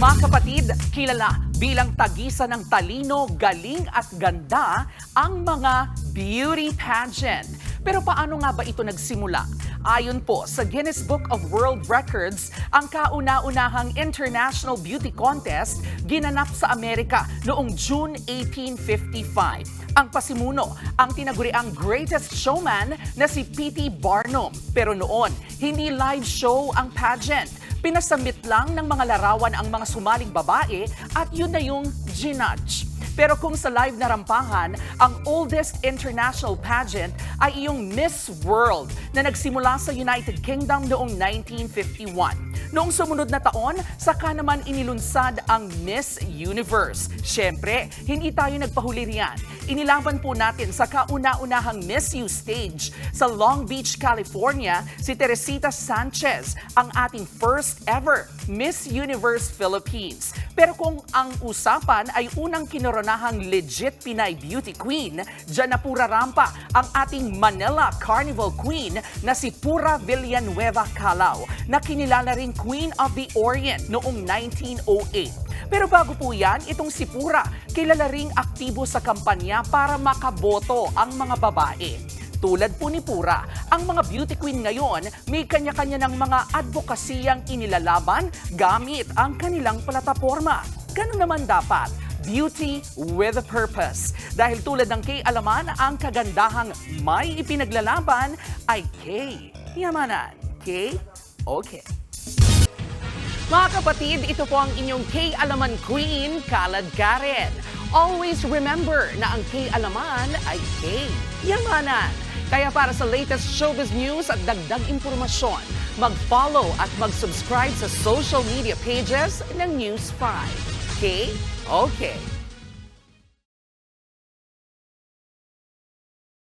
Mga kapatid, kilala bilang tagisan ng talino, galing at ganda ang mga beauty pageant. Pero paano nga ba ito nagsimula? Ayon po sa Guinness Book of World Records, ang kauna-unahang International Beauty Contest ginanap sa Amerika noong June 1855. Ang pasimuno, ang tinaguriang Greatest Showman na si P.T. Barnum. Pero noon, hindi live show ang pageant. Pinasubmit lang ng mga larawan ang mga sumaling babae at yun na yung ginudge. Pero kung sa live na rampahan, ang oldest international pageant ay iyong Miss World na nagsimula sa United Kingdom noong 1951. Noong sumunod na taon, saka naman inilunsad ang Miss Universe. Siyempre, hindi tayo nagpahuli riyan. Inilaban po natin sa kauna-unahang Miss U stage sa Long Beach, California, si Teresita Sanchez, ang ating first ever Miss Universe Philippines. Pero kung ang usapan ay unang kinoronahang legit Pinay Beauty Queen, dyan na pura rampa ang ating Manila Carnival Queen na si Pura Villanueva Calao, na kinilala ring Queen of the Orient noong 1908. Pero bago po yan, itong si Pura, kilala ring aktibo sa kampanya para makaboto ang mga babae. Tulad po ni Pura, ang mga beauty queen ngayon may kanya-kanya ng mga advokasiyang inilalaban gamit ang kanilang plataforma. Ganun naman dapat. Beauty with a purpose. Dahil tulad ng Kay Alaman, ang kagandahang may ipinaglalaban ay Kay Yamanan. Kay? Okay. Mga kapatid, ito po ang inyong Kay Alaman Queen, Kalad Karen. Always remember na ang Kay Alaman ay Kay Yamanan. Kaya para sa latest showbiz news at dagdag impormasyon, mag-follow at mag-subscribe sa social media pages ng News 5. Okay? Okay.